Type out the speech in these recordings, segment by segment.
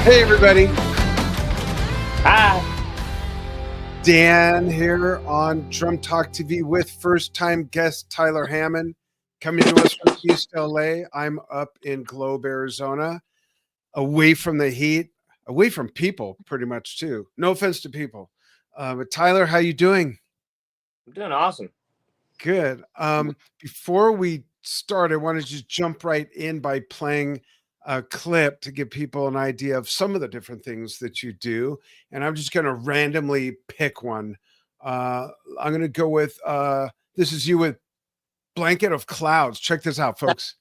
Hey, everybody. Hi. Dan here on Drum Talk TV with first-time guest Tyler Hammond, coming to us from East LA. I'm up in Globe, Arizona, away from the heat, away from people pretty much too. No offense to people. But Tyler, how you doing? I'm doing awesome. Good. Before we start, I want to just jump right in by playing a clip to give people an idea of some of the different things that you do. And I'm just going to randomly pick one. I'm going to go with this is you with Blanket of Clouds. Check this out, folks.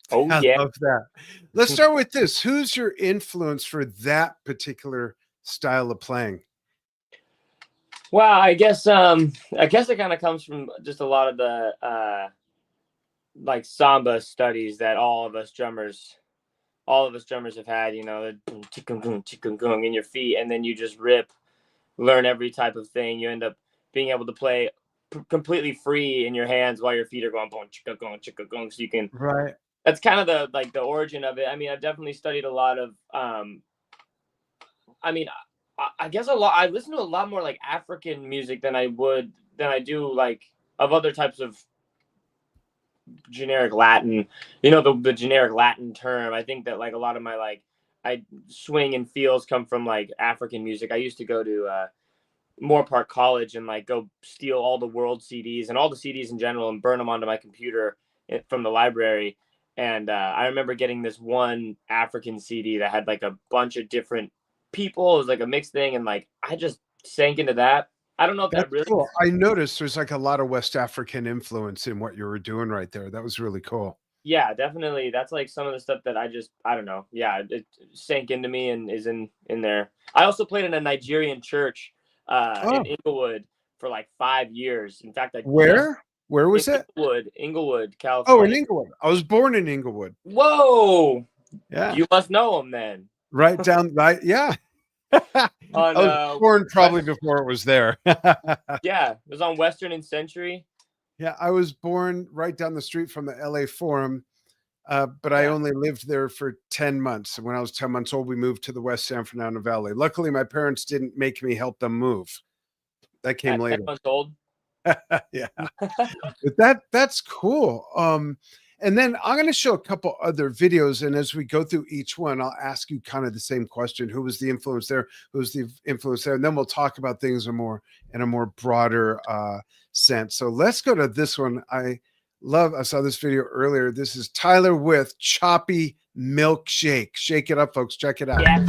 Oh, I yeah. love that. Let's start with this. Who's your influence for that particular style of playing? Well, I guess it kind of comes from just a lot of the like samba studies that all of us drummers have had, the chikungung in your feet, and then you just learn every type of thing. You end up being able to play completely free in your hands while your feet are going boom chikungung chikungung, so you can. Right. That's kind of the origin of it. I mean, I've definitely studied a lot of I mean, I guess a lot. I listen to a lot more like African music than I do like of other types of generic Latin. The generic Latin term. I think that like a lot of my I swing and feels come from like African music. I used to go to Moore Park College and like go steal all the world CDs and all the CDs in general and burn them onto my computer from the library. And I remember getting this one African CD that had like a bunch of different people. It was like a mixed thing, and like I just sank into that. I don't know if that That's really. cool. I noticed there's like a lot of West African influence in what you were doing right there. That was really cool. Yeah, definitely. That's like some of the stuff that I don't know. Yeah, it sank into me and is in there. I also played in a Nigerian church in Oh, Inglewood for like 5 years. In fact, I just where? Where in was it? Inglewood, Oh, in California. Inglewood. I was born in Inglewood. Whoa, Yeah. you must know him then. Right down right. Yeah. I On was born probably West, before it was there. yeah, it was on Western and Century. Yeah, I was born right down the street from the LA Forum. But I Yeah, only lived there for 10 months. And when I was 10 months old, we moved to the West San Fernando Valley. Luckily, my parents didn't make me help them move. That came at 10 later. months old. Yeah. But that's cool. And then I'm going to show a couple other videos. And as we go through each one, I'll ask you kind of the same question. Who was the influence there? Who was the influence there? And then we'll talk about things in a more broader sense. So let's go to this one. I saw this video earlier. This is Tyler with Choppy Milkshake. Shake it up, folks. Check it out. Yeah.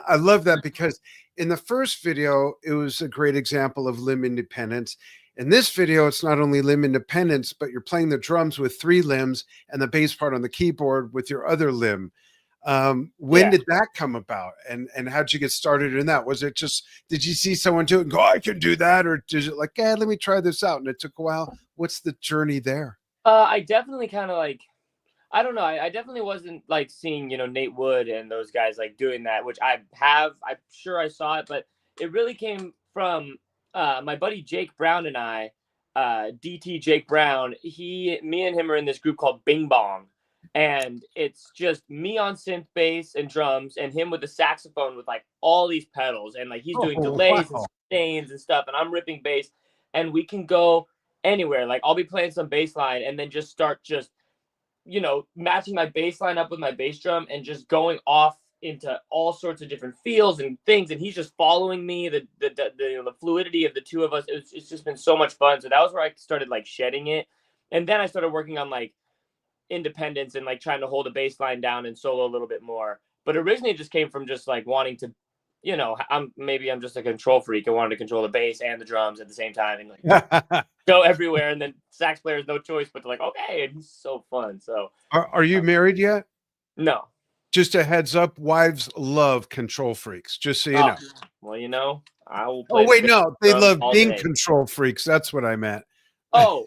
I love that because in the first video, it was a great example of limb independence. In this video, it's not only limb independence, but you're playing the drums with 3 limbs and the bass part on the keyboard with your other limb. When Yeah. did that come about, and how'd you get started in that? Was it just, did you see someone do it and go, I can do that, or did it like, let me try this out, and it took a while? What's the journey there? I definitely kind of like, I don't know. I definitely wasn't like seeing, Nate Wood and those guys like doing that, which I have. I'm sure I saw it, but it really came from my buddy Jake Brown and I, DT Jake Brown. Me and him are in this group called Bing Bong. And it's just me on synth bass and drums and him with the saxophone with like all these pedals. And like he's doing Oh, delays and wow. sustains and stuff. And I'm ripping bass. And we can go anywhere. Like I'll be playing some bass line and then just start just matching my bass line up with my bass drum and just going off into all sorts of different feels and things. And he's just following me. The fluidity of the two of us, it's just been so much fun. So that was where I started like shedding it. And then I started working on like independence and like trying to hold a bass line down and solo a little bit more. But originally it just came from just like wanting to, I'm just a control freak. I wanted to control the bass and the drums at the same time and like go everywhere. And then sax player has no choice but to like, okay, and he's so fun. So Are you married yet? no. Just a heads up, wives love control freaks, just so you know. Well, I will Oh, play wait, the no, they drums love all being day. control freaks. That's what I meant. Oh.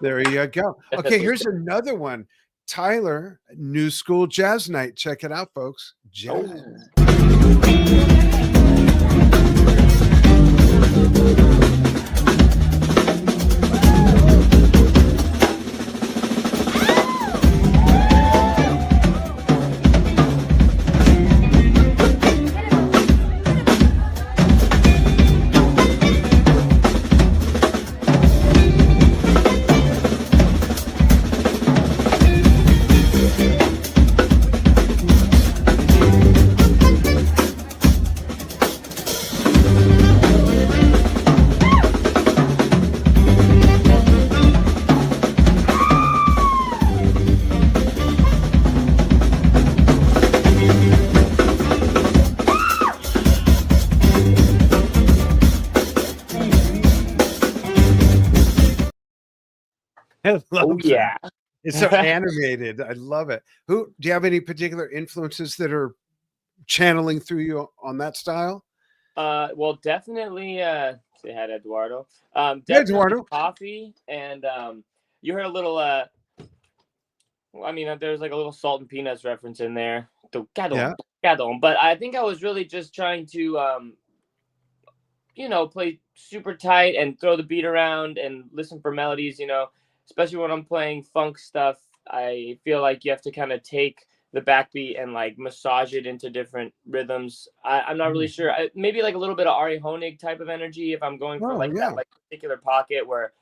There you go. Okay, here's another one. Tyler, New School Jazz Night. Check it out, folks. Jazz. Oh. I love Yeah. that. It's so animated. I love it. Do you have any particular influences that are channeling through you on that style? Well, definitely. Say hi to Eduardo. Yeah, Definitely Eduardo. coffee, and you heard a little. I mean, there's like a little salt and peanuts reference in there. Yeah. But I think I was really just trying to, play super tight and throw the beat around and listen for melodies. Especially when I'm playing funk stuff. I feel like you have to kind of take the backbeat and like massage it into different rhythms. I'm not really sure. Maybe like a little bit of Ari Honig type of energy if I'm going for Oh, like yeah. that like particular pocket where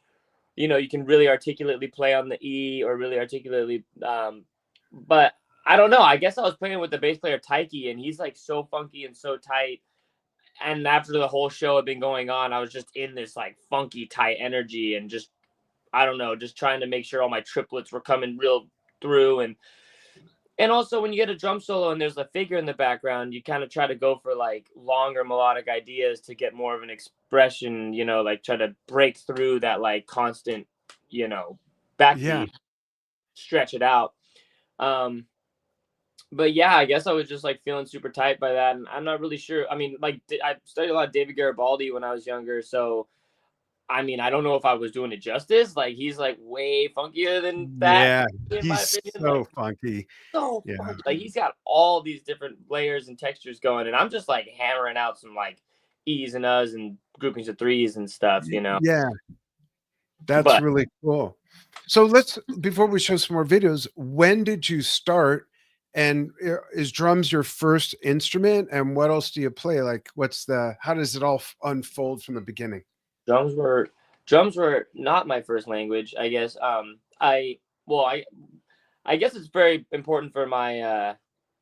you can really articulately play on the E or really articulately. But I don't know. I guess I was playing with the bass player Taiki, and he's like so funky and so tight. And after the whole show had been going on, I was just in this like funky tight energy and just I don't know, just trying to make sure all my triplets were coming real through and also when you get a drum solo and there's a figure in the background, you kind of try to go for like longer melodic ideas to get more of an expression, like try to break through that like constant, backbeat, Yeah. stretch it out. Um, but yeah, I guess I was just like feeling super tight by that, and I'm not really sure. I mean, like I studied a lot of David Garibaldi when I was younger, so I mean, I don't know if I was doing it justice. Like he's like way funkier than that, Yeah. in my He's opinion. so Like funky. so Yeah. funky. Like he's got all these different layers and textures going, and I'm just like hammering out some like E's and U's and groupings of threes and stuff. Yeah. That's But really cool. So before we show some more videos, when did you start? And is drums your first instrument? And what else do you play? Like, how does it all unfold from the beginning? drums were drums were not my first language, I guess. I guess it's very important for my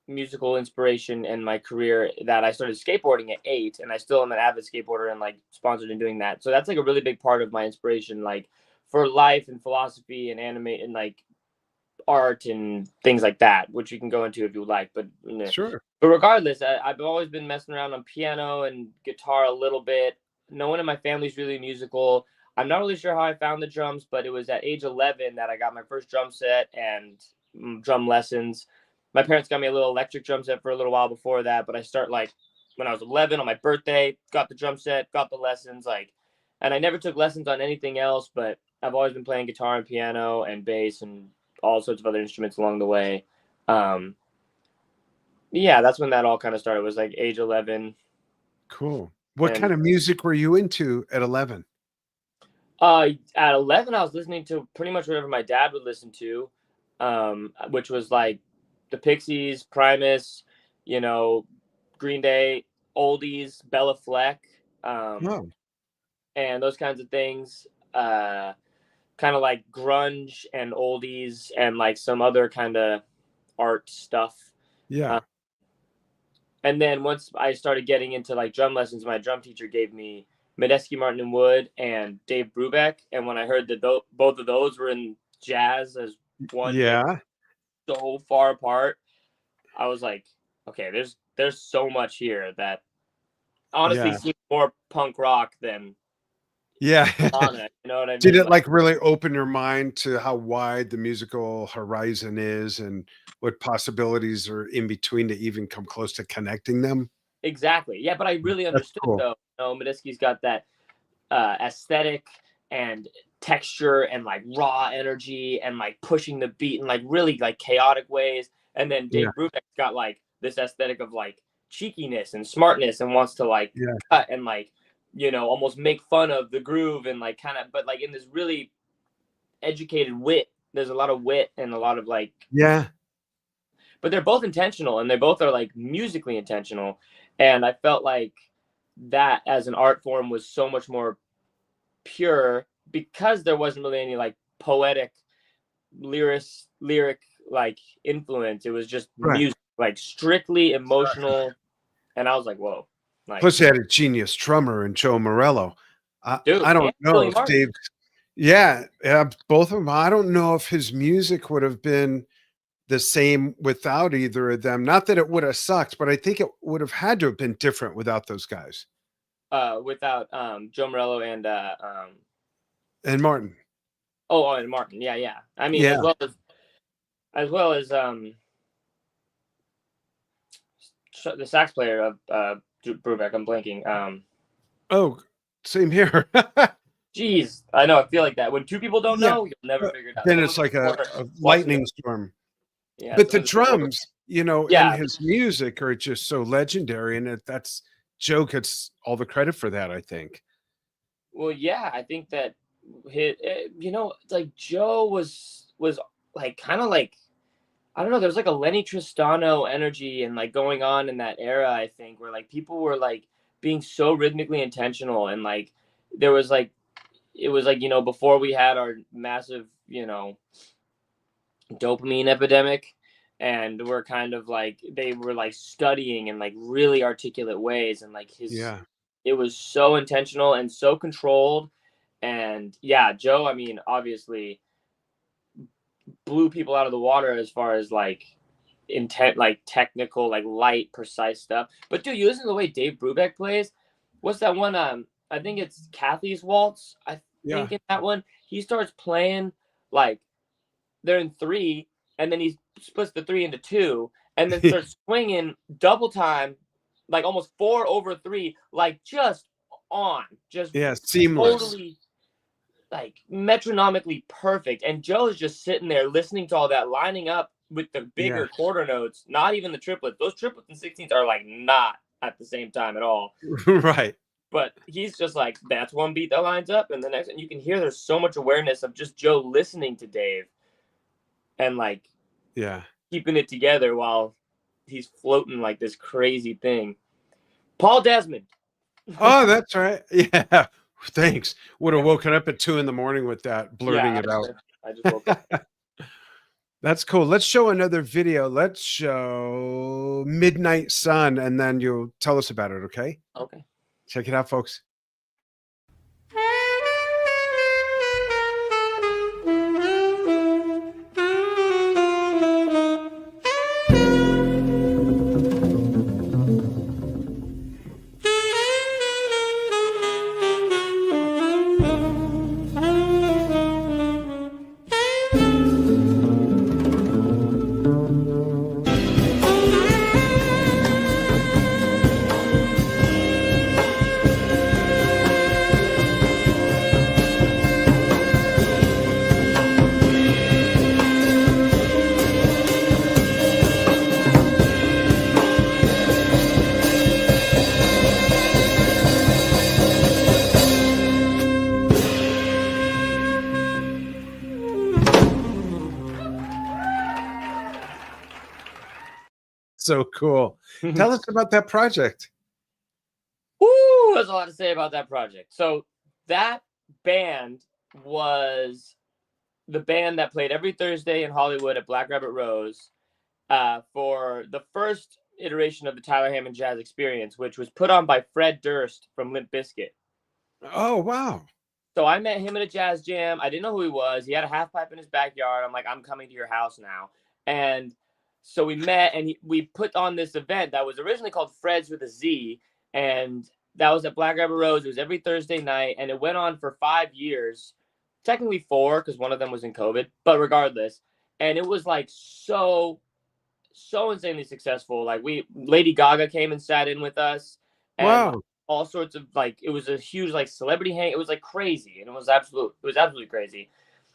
musical inspiration and my career that I started skateboarding at 8, and I still am an avid skateboarder and like sponsored in doing that. So that's like a really big part of my inspiration, like for life and philosophy and anime and like art and things like that, which you can go into if you would like. But Sure. but regardless, I've always been messing around on piano and guitar a little bit. No one in my family's really musical. I'm not really sure how I found the drums, but it was at age 11 that I got my first drum set, and drum lessons. My parents got me a little electric drum set for a little while before that, but I start like when I was 11 on my birthday, got the drum set, got the lessons, like, and I never took lessons on anything else, but I've always been playing guitar and piano and bass and all sorts of other instruments along the way. Yeah, that's when that all kind of started, was like age 11. Cool. What kind of music were you into at 11? At 11, I was listening to pretty much whatever my dad would listen to, which was like the Pixies, Primus, you know, Green Day, oldies, Bella Fleck, and those kinds of things. Kind of like grunge and oldies and like some other kind of art stuff. Yeah. And then once I started getting into like drum lessons, my drum teacher gave me Medeski, Martin and Wood, and Dave Brubeck. And when I heard that both of those were in jazz as one, so far apart, I was like, okay, there's so much here that honestly seems more punk rock than Nirvana, you know what I mean? Did it like really open your mind to how wide the musical horizon is and what possibilities are in between to even come close to connecting them? Exactly. Yeah, but I really understood though. You know, Medeski's got that aesthetic and texture and like raw energy and like pushing the beat in like really like chaotic ways. And then Dave Brubeck's got like this aesthetic of like cheekiness and smartness and wants to like cut and like, you know, almost make fun of the groove and like kind of, but like in this really educated wit. There's a lot of wit and a lot of like, but they're both intentional and they both are like musically intentional. And I felt like that as an art form was so much more pure because there wasn't really any like poetic lyric like influence. It was just music, like strictly emotional. And I was like, whoa. Like, plus, you had a genius drummer in Joe Morello. Dude, I don't know if Martin. Dave. Both of them. I don't know if his music would have been the same without either of them. Not that it would have sucked, but I think it would have had to have been different without those guys. Without Joe Morello and Martin. Oh, and Martin. Yeah. I mean, as well as the sax player of Brubeck. I'm blanking. Same here. Jeez, I know. I feel like that. When two people don't know, you'll never figure it out. Then it's like a lightning storm. Yeah, but the drums, you know, and his music are just so legendary, and that's Joe gets all the credit for that, I think. Well, yeah, I think that you know, like Joe was like kind of like, I don't know, there's like a Lenny Tristano energy and like going on in that era, I think, where like people were like being so rhythmically intentional and like there was like, it was like, you know, before we had our massive, you know, dopamine epidemic, and we're kind of like, they were like studying in like really articulate ways, and like it was so intentional and so controlled. And Joe, I mean, obviously blew people out of the water as far as like intent, like technical, like light, precise stuff. But dude, you listen to the way Dave Brubeck plays. What's that one? I think it's Kathy's Waltz. I think in that one, he starts playing like they're in 3, and then he splits the 3 into 2, and then starts swinging double time, like almost 4/3, like just seamless, totally like metronomically perfect. And Joe is just sitting there listening to all that, lining up with the bigger quarter notes, not even the triplets. Those triplets and 16ths are like not at the same time at all. Right. But he's just like, that's one beat that lines up, and the next, and you can hear there's so much awareness of just Joe listening to Dave and like keeping it together while he's floating like this crazy thing. Paul Desmond. Oh, that's right. Yeah. Thanks. Would have woken up at 2 a.m. with that, blurting it out. I just woke up. That's cool. Let's show another video. Let's show Midnight Sun, and then you'll tell us about it, okay? Okay. Check it out, folks. So cool. Tell us about that project. Woo, there's a lot to say about that project. So that band was the band that played every Thursday in Hollywood at Black Rabbit Rose for the first iteration of the Tyler Hammond Jazz Experience, which was put on by Fred Durst from Limp Bizkit. Oh, wow. So I met him at a jazz jam. I didn't know who he was. He had a half pipe in his backyard. I'm like, I'm coming to your house now. And so we met, and we put on this event that was originally called Fred's with a Z. And that was at Black Rabbit Rose. It was every Thursday night. And it went on for 5 years. Technically 4, because one of them was in COVID. But regardless. And it was like so insanely successful. Like Lady Gaga came and sat in with us. And Wow. all sorts of like, it was a huge like celebrity hang. It was like crazy, and it was absolutely crazy.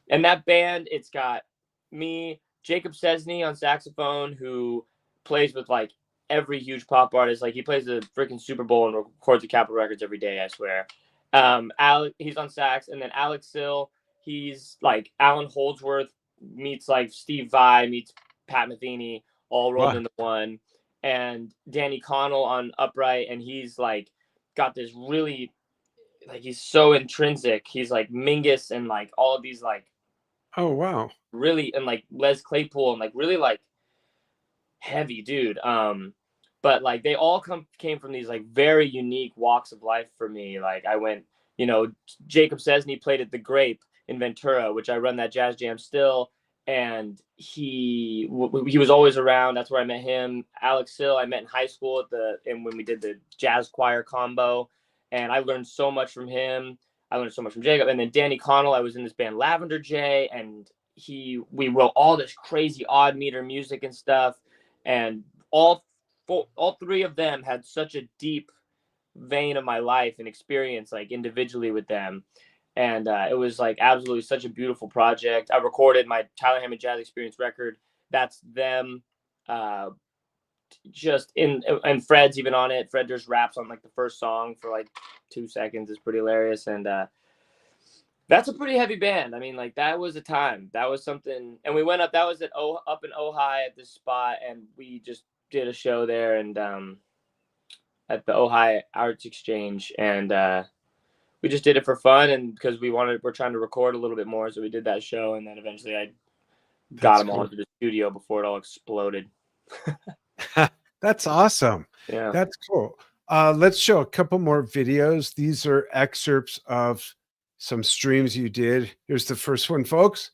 And that band, it's got me, Jacob Cesny on saxophone, who plays with like every huge pop artist. Like he plays the freaking Super Bowl and records at Capitol Records every day, I swear. He's on sax, and then Alex Sill, he's like Alan Holdsworth meets like Steve Vai meets Pat Metheny, all rolled Wow. into one. And Danny Connell on upright, and he's like got this really like, he's so intrinsic. He's like Mingus and like all of these like Oh, wow. really, and like Les Claypool, and like really like heavy dude. But like they all came from these like very unique walks of life for me. Like I went, Jacob Cesny played at the Grape in Ventura, which I run that jazz jam still. And he was always around. That's where I met him. Alex Sill, I met in high school and when we did the jazz choir combo, and I learned so much from him. I learned so much from Jacob. And then Danny Connell, I was in this band Lavender J, and we wrote all this crazy odd meter music and stuff. And all 3 of them had such a deep vein of my life and experience, like individually with them. And it was like absolutely such a beautiful project. I recorded my Tyler Hammond Jazz Experience record. That's them. And Fred's even on it. Fred just raps on like the first song for like 2 seconds. It's pretty hilarious. And that's a pretty heavy band. I mean, like that was a time. That was something. And we went up. That was up in Ojai at this spot, and we just did a show there and at the Ojai Arts Exchange, and we just did it for fun, and because we're trying to record a little bit more, so we did that show, and then eventually I got them all into the studio before it all exploded. That's awesome. Yeah, that's cool. Let's show a couple more videos. These are excerpts of some streams you did. Here's the first one, folks.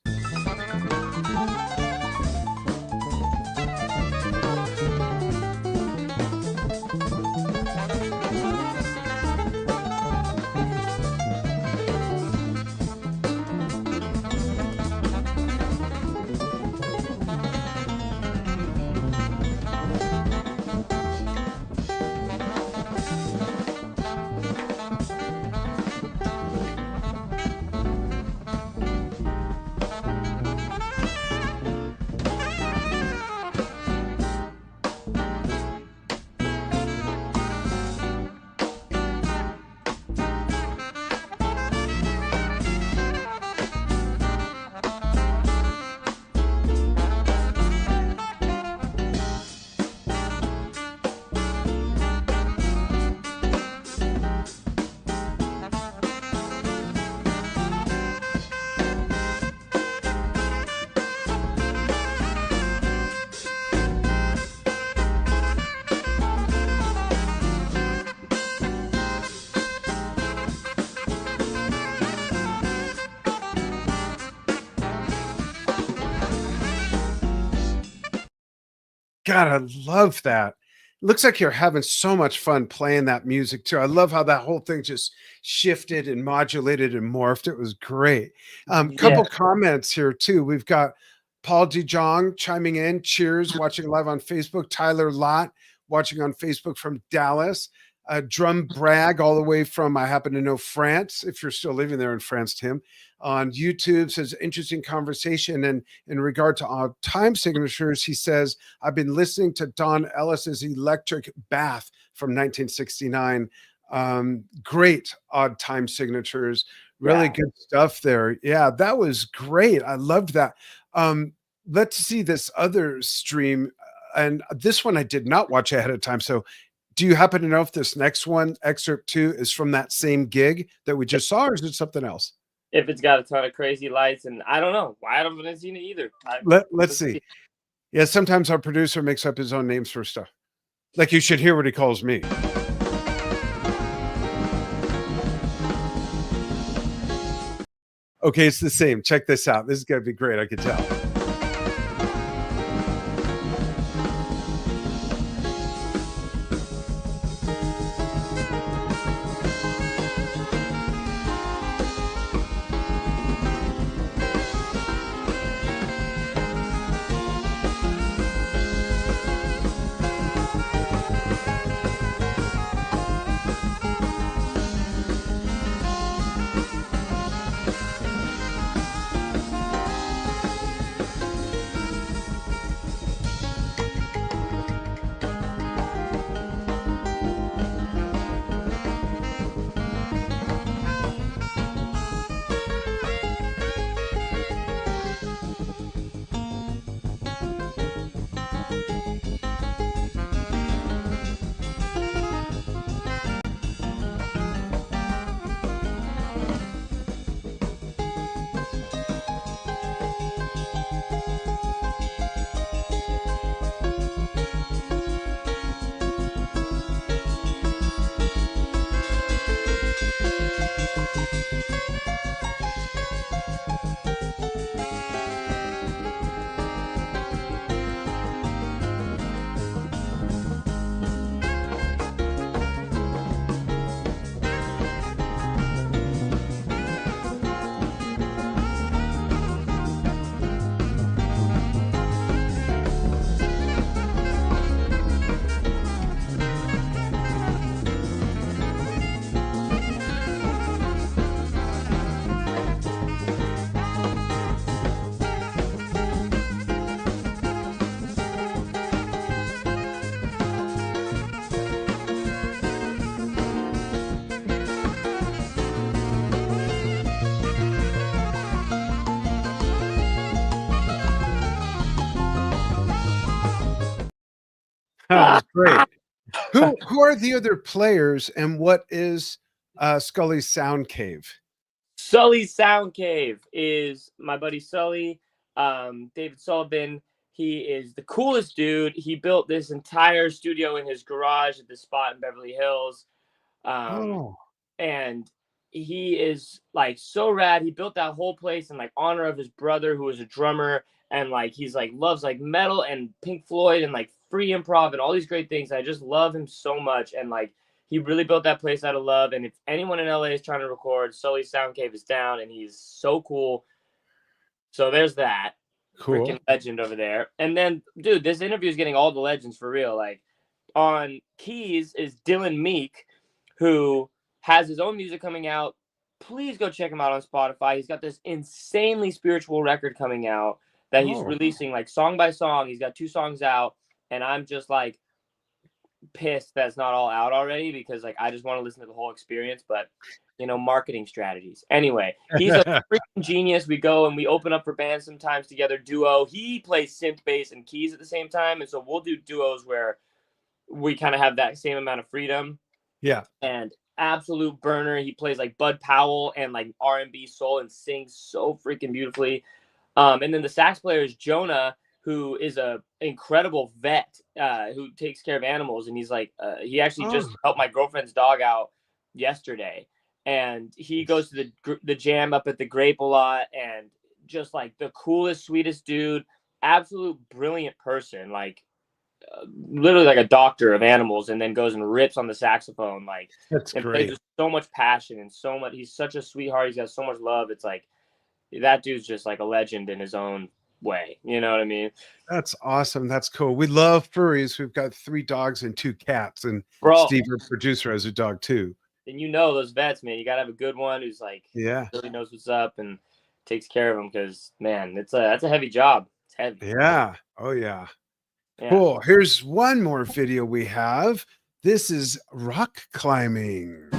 God, I love that. Looks like you're having so much fun playing that music too. I love how that whole thing just shifted and modulated and morphed. It was great. Couple comments here too. We've got Paul DeJong chiming in. Cheers, watching live on Facebook. Tyler Lott watching on Facebook from Dallas. Drum Bragg all the way from, I happen to know, France, if you're still living there in France, Tim, on YouTube, says interesting conversation. And in regard to odd time signatures, he says, I've been listening to Don Ellis's Electric Bath from 1969. Great odd time signatures, really good stuff there. Yeah, that was great. I loved that. Let's see this other stream. and this one I did not watch ahead of time. So do you happen to know if this next one, excerpt 2, is from that same gig that we just saw, or is it something else? If it's got a ton of crazy lights, and I don't know. I haven't seen it either. Let's see. Yeah, sometimes our producer makes up his own names for stuff. Like, you should hear what he calls me. Okay, it's the same. Check this out. This is going to be great. I can tell. That was great. Who are the other players, and what is Scully's Sound Cave? Sully's Sound Cave is my buddy Sully, David Sullivan. He is the coolest dude. He built this entire studio in his garage at this spot in Beverly Hills. And he is like so rad. He built that whole place in like honor of his brother, who was a drummer, and like he's like loves like metal and Pink Floyd and like free improv and all these great things. I just love him so much, and like he really built that place out of love. And if anyone in LA is trying to record, Sully's Sound Cave is down, and he's so cool. So there's that. Cool. Freaking legend over there. And then, dude, this interview is getting all the legends for real. Like on keys is Dylan Meek, who has his own music coming out. Please go check him out on Spotify. He's got this insanely spiritual record coming out that he's releasing like song by song. He's got 2 songs out, and I'm just like pissed that's not all out already, because like I just want to listen to the whole experience, but you know, marketing strategies. Anyway, he's a freaking genius. We go and we open up for bands sometimes together, duo. He plays synth bass and keys at the same time, and so we'll do duos where we kind of have that same amount of freedom. Yeah. And absolute burner. He plays like Bud Powell and like R&B soul and sings so freaking beautifully. And then the sax player is Jonah, who is a incredible vet who takes care of animals. And he's like, he actually just helped my girlfriend's dog out yesterday. And he goes to the jam up at the Grape a lot, and just like the coolest, sweetest dude, absolute brilliant person, like literally like a doctor of animals, and then goes and rips on the saxophone. Like that's and great. plays with so much passion and so much. He's such a sweetheart. He's got so much love. It's like that dude's just like a legend in his own way. You know what I mean? That's awesome. That's cool. We love furries. We've got 3 dogs and 2 cats, and Steve, our producer, has a dog too. And you know those vets, man. You gotta have a good one who's like, really knows what's up and takes care of them, because man, that's a heavy job. It's heavy. Yeah. Oh yeah. Cool. Here's one more video we have. This is rock climbing.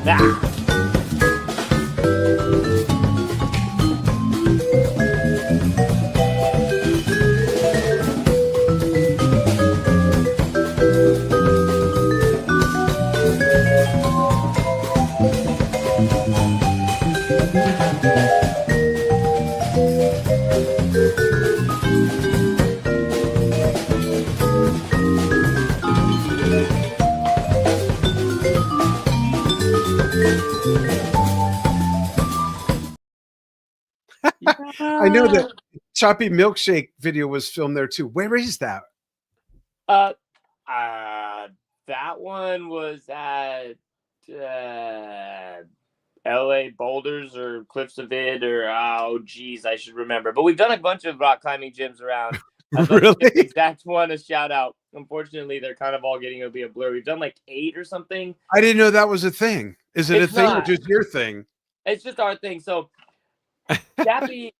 I know that Choppy Milkshake video was filmed there too. Where is that? Uh, that one was at LA Boulders or Cliffs of Vid or oh geez, I should remember. But we've done a bunch of rock climbing gyms around. I'd love to give the exact one a shout out. Unfortunately, they're kind of all getting to be a blur. We've done like 8 or something. I didn't know that was a thing. Is it It's a thing not. or just your thing? It's just our thing. So Chappie,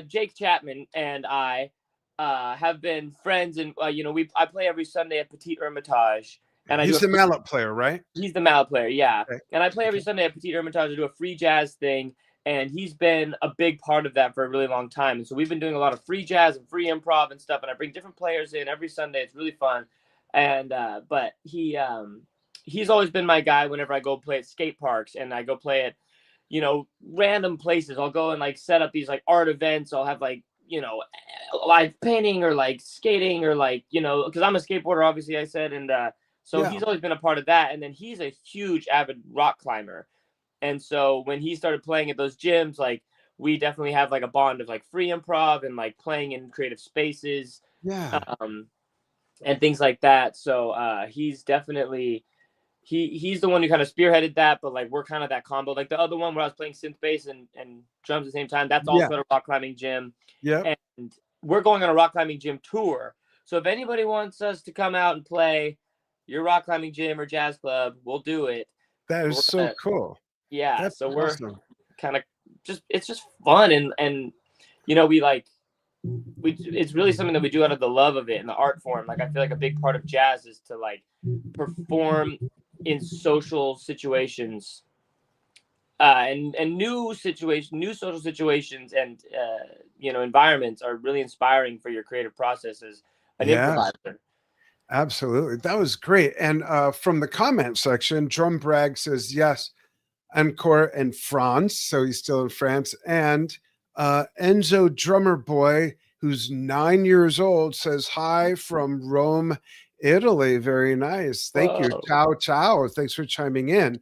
Jake Chapman and I have been friends, and I play every Sunday at Petite Hermitage, and He's the mallet player, right? He's the mallet player, yeah. Okay. And I play every Sunday at Petite Hermitage to do a free jazz thing, and he's been a big part of that for a really long time. And so we've been doing a lot of free jazz and free improv and stuff, and I bring different players in every Sunday. It's really fun. And but he's always been my guy whenever I go play at skate parks and I go play at random places. I'll go and like set up these like art events. I'll have like live painting or like skating or like because I'm a skateboarder, obviously I said, and so he's always been a part of that. And then he's a huge avid rock climber. And so when he started playing at those gyms, like we definitely have like a bond of like free improv and like playing in creative spaces. Yeah. And things like that. So he's definitely he's the one who kind of spearheaded that, but like we're kind of that combo. Like the other one where I was playing synth bass and drums at the same time, that's also at a rock climbing gym. Yeah. And we're going on a rock climbing gym tour. So if anybody wants us to come out and play your rock climbing gym or jazz club, we'll do it. That is so cool. Yeah. That's so we're awesome. kind of it's just fun and we like it's really something that we do out of the love of it and the art form. Like I feel like a big part of jazz is to like perform in social situations and new social situations and environments are really inspiring for your creative process as an improviser. Absolutely. That was great. And from the comment section, Drum Brag says yes, encore in France. So he's still in France. And Enzo Drummer Boy, who's 9 years old, says hi from Rome, Italy. Very nice. Thank you. Ciao, ciao. Thanks for chiming in.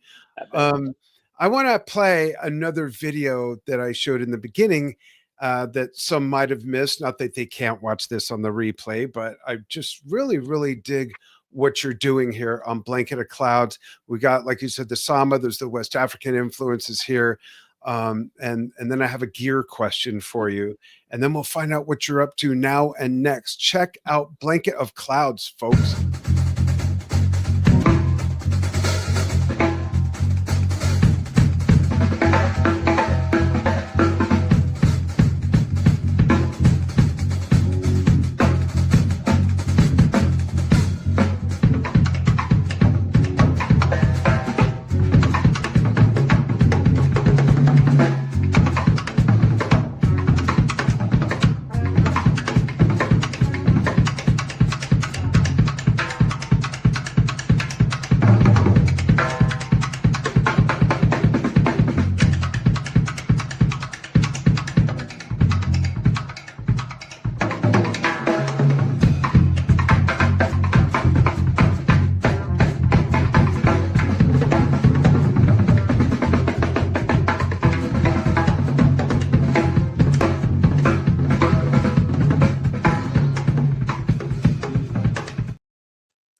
I want to play another video that I showed in the beginning that some might have missed. Not that they can't watch this on the replay, but I just really, really dig what you're doing here on Blanket of Clouds. We got, like you said, the samba. There's the West African influences here. And then I have a gear question for you. And then we'll find out what you're up to now and next. Check out Blanket of Clouds, folks.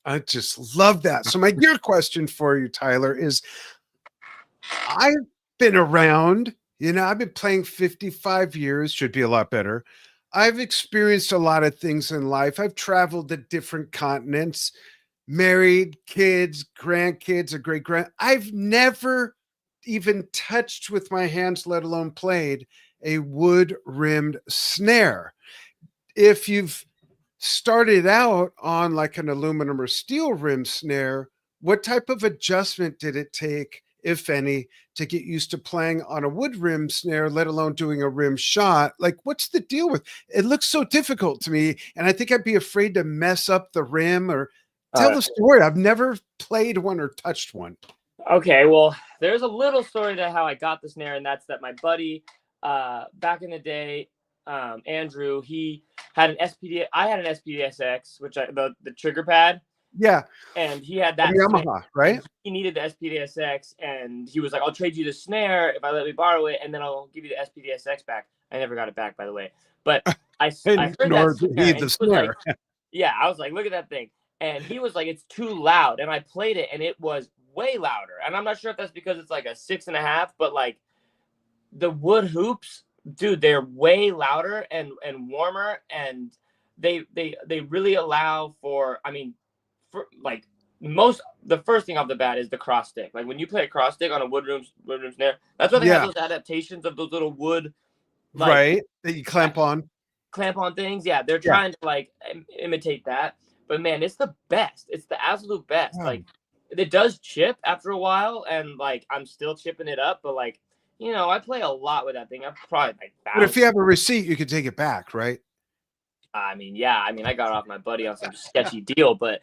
I just love that. So my gear question for you, Tyler, is I've been around, I've been playing 55 years, should be a lot better. I've experienced a lot of things in life. I've traveled to different continents, married, kids, grandkids, a great-grand. I've never even touched with my hands, let alone played a wood-rimmed snare. If you've started out on like an aluminum or steel rim snare, what type of adjustment did it take, if any, to get used to playing on a wood rim snare, let alone doing a rim shot? Like, what's the deal with it? Looks so difficult to me, and I think I'd be afraid to mess up the rim or tell the story. I've never played one or touched one. Okay, well, there's a little story to how I got the snare, and that's that my buddy, back in the day, Andrew, he had an SPD. I had an SPDSX, which the trigger pad, Yeah, and he had from that snare, Yamaha, right? and he needed the SPDSX, and he was like, "I'll trade you the snare if I let me borrow it, and then I'll give you the SPDSX back." I never got it back, by the way, but I And heard that nor did snare, he and the he was like, snare. yeah, I was like, look at that thing. And he was like, it's too loud. And I played it and it was way louder. And I'm not sure if that's because it's like a 6.5, but like the wood hoops, dude, they're way louder and warmer. And they really allow for, I mean, for like the first thing off the bat is the cross stick. Like when you play a cross stick on a wood room snare, that's why they have Yeah, those adaptations of those little wood, like right. That you clamp on. clamp on things. Yeah, they're Yeah. trying to like imitate that. But man, it's the best. It's the absolute best. Wow. Like it does chip after a while, and like I'm still chipping it up. But like I play a lot with that thing. I've probably like But if thousand. you have a receipt, you could take it back, right? I mean, yeah. I mean, I got off my buddy on some sketchy deal, but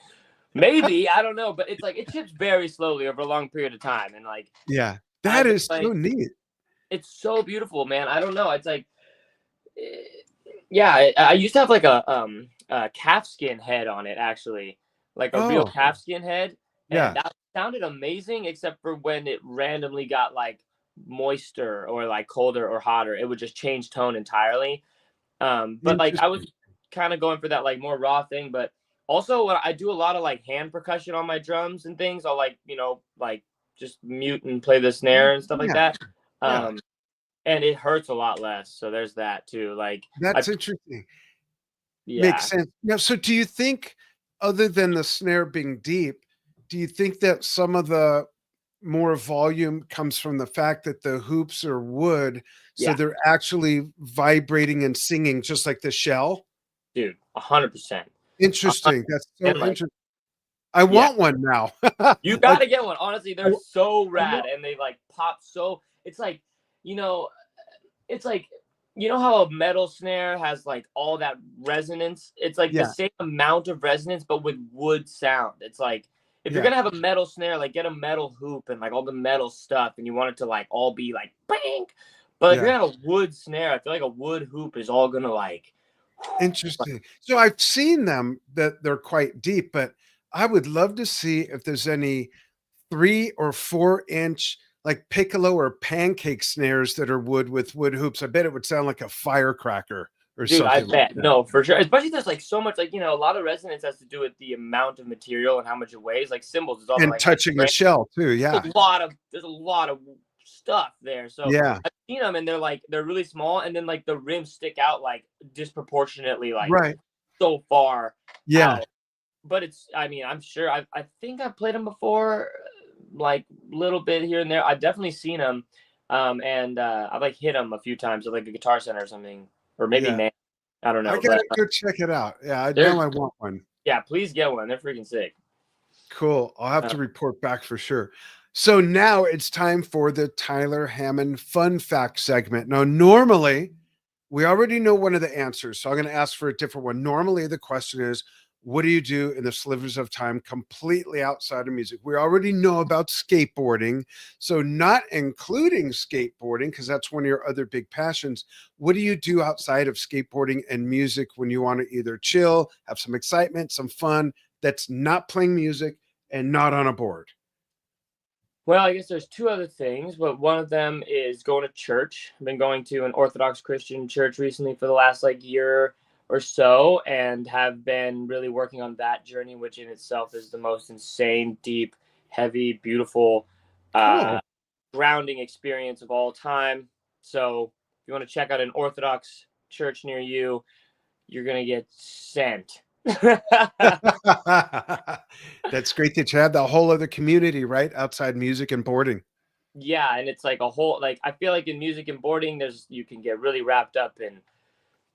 maybe I don't know. But it's like it chips very slowly over a long period of time, and like Yeah. That I've been is playing. so neat. It's so beautiful, man. I don't know. It's like eh, yeah, I used to have like a calfskin head on it, actually, like a real Oh, calfskin head, and yeah. that sounded amazing, except for when it randomly got like moister or like colder or hotter, it would just change tone entirely. But like I Interesting. was kind of going for that like more raw thing, but also when I do a lot of like hand percussion on my drums and things, I'll like like just mute and play the snare and stuff like Yeah. that. Yeah. Um, and it hurts a lot less, so there's that too. Like I That's interesting. Makes yeah. sense. Now, so do you think, other than the snare being deep, do you think that some of the more volume comes from the fact that the hoops are wood, so Yeah, they're actually vibrating and singing just like the shell? dude, 100%. Interesting. That's And so like, interesting. I yeah, want one now. you Like, gotta get one. Honestly, I they're wa so I rad, want and they like pop so. It's like, you know, it's like, how a metal snare has like all that resonance. It's like the yeah, same amount of resonance, but with wood sound. It's like if you're yeah, gonna have a metal snare, like get a metal hoop and like all the metal stuff, and you want it to like all be like bang. But if you're yeah. gonna have a wood snare, I feel like a wood hoop is all gonna like. Interesting. So I've seen them that they're quite deep, but I would love to see if there's any 3 or 4-inch, like, piccolo or pancake snares that are wood with wood hoops. I bet it would sound like a firecracker or Dude, I something like bet. that. No, for sure. Especially there's like so much like, a lot of resonance has to do with the amount of material and how much it weighs. Like cymbals is all about And like how touching the much shell too, yeah. there's a lot of stuff there. So Yeah, I've seen them and they're really small and then like the rims stick out like disproportionately like right. so far Yeah, out. But it's I mean, I'm sure I think I've played them before, like little bit here and there. I've definitely seen them. And I've like hit them a few times at like a Guitar Center or something, or maybe yeah. man. I don't I know, but gotta go check it out. Yeah, I they're know I want one. yeah, please get one. They're freaking sick. Cool. I'll have Uh, to report back for sure. So now it's time for the Tyler Hammond fun fact segment. Now, normally we already know one of the answers, so I'm going to ask for a different one. Normally, the question is, what do you do in the slivers of time completely outside of music? We already know about skateboarding, so not including skateboarding, because that's one of your other big passions. What do you do outside of skateboarding and music when you want to either chill, have some excitement, some fun that's not playing music and not on a board? well, I guess there's two other things, but one of them is going to church. I've been going to an Orthodox Christian church recently for the last like year or so, and have been really working on that journey, which in itself is the most insane, deep, heavy, beautiful, uh, Cool. grounding experience of all time. So if you want to check out an Orthodox church near you, you're gonna get sent. That's great that you have that whole other community, right? Outside music and boarding. Yeah, and it's like a whole like I feel like in music and boarding, there's you can get really wrapped up in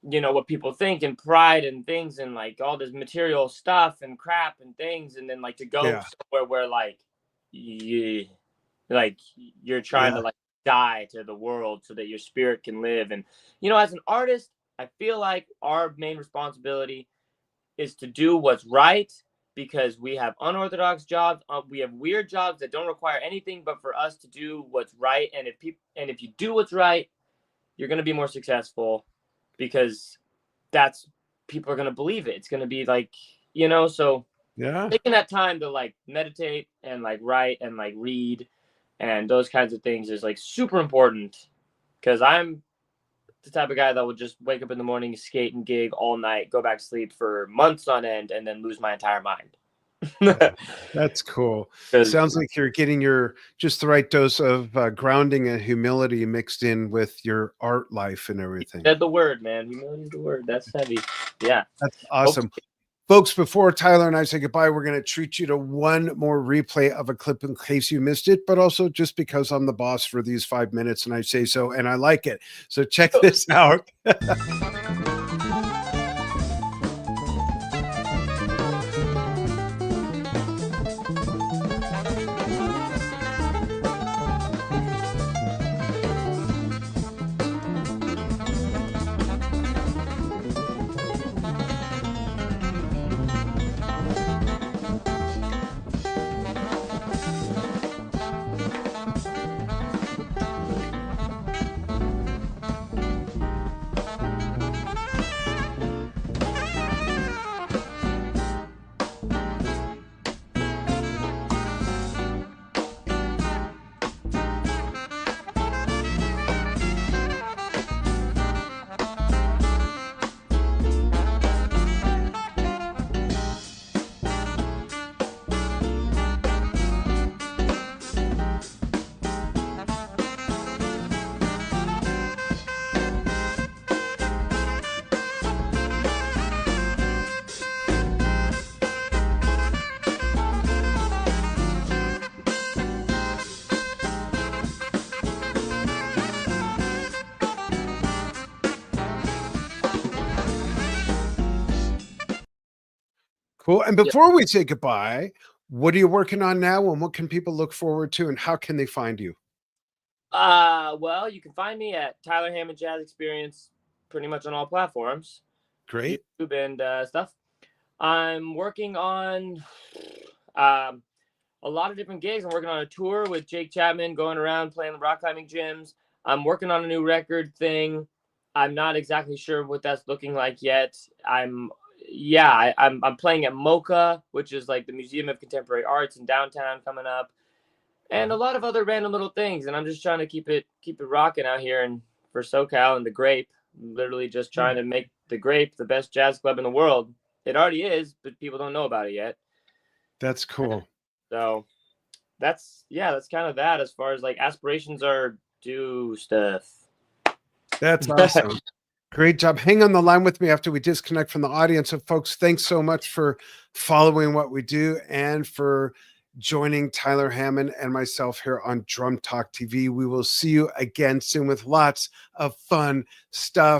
what people think and pride and things and like all this material stuff and crap and things, and then like to go Yeah. somewhere where like you like you're trying Yeah. to like die to the world so that your spirit can live. And as an artist, I feel like our main responsibility is to do what's right because we have unorthodox jobs. We have weird jobs that don't require anything but for us to do what's right. And if you do what's right, you're going to be more successful, because that's people are going to believe it. It's going to be like, so Yeah. taking that time to like meditate and like write and like read and those kinds of things is like super important, because I'm the type of guy that would just wake up in the morning, skate and gig all night, go back to sleep for months on end, and then lose my entire mind. That's cool. 'Cause Sounds like you're getting your just the right dose of grounding and humility mixed in with your art life and everything. said the word, man. Humility is the word. That's heavy. Yeah. That's awesome. Folks, before Tyler and I say goodbye, we're going to treat you to one more replay of a clip in case you missed it, but also just because I'm the boss for these 5 minutes and I say so, and I like it. So check this out. Cool. And before we say goodbye, what are you working on now, and what can people look forward to, and how can they find you? Well, you can find me at Tyler Hammond Jazz Experience pretty much on all platforms, Great. YouTube and stuff. I'm working on a lot of different gigs. I'm working on a tour with Jake Chapman, going around playing the rock climbing gyms. I'm working on a new record thing. I'm not exactly sure what that's looking like yet. I'm playing at MoCA, which is like the Museum of Contemporary Arts in downtown, coming up, and a lot of other random little things. And I'm just trying to keep it rocking out here and for SoCal and the Grape. I'm literally just trying to make the Grape the best jazz club in the world. It already is, but people don't know about it yet. That's cool. So that's kind of that as far as like aspirations are, do stuff. That's awesome. Great job. Hang on the line with me after we disconnect from the audience. So folks, thanks so much for following what we do and for joining Tyler Hammond and myself here on Drum Talk TV. We will see you again soon with lots of fun stuff.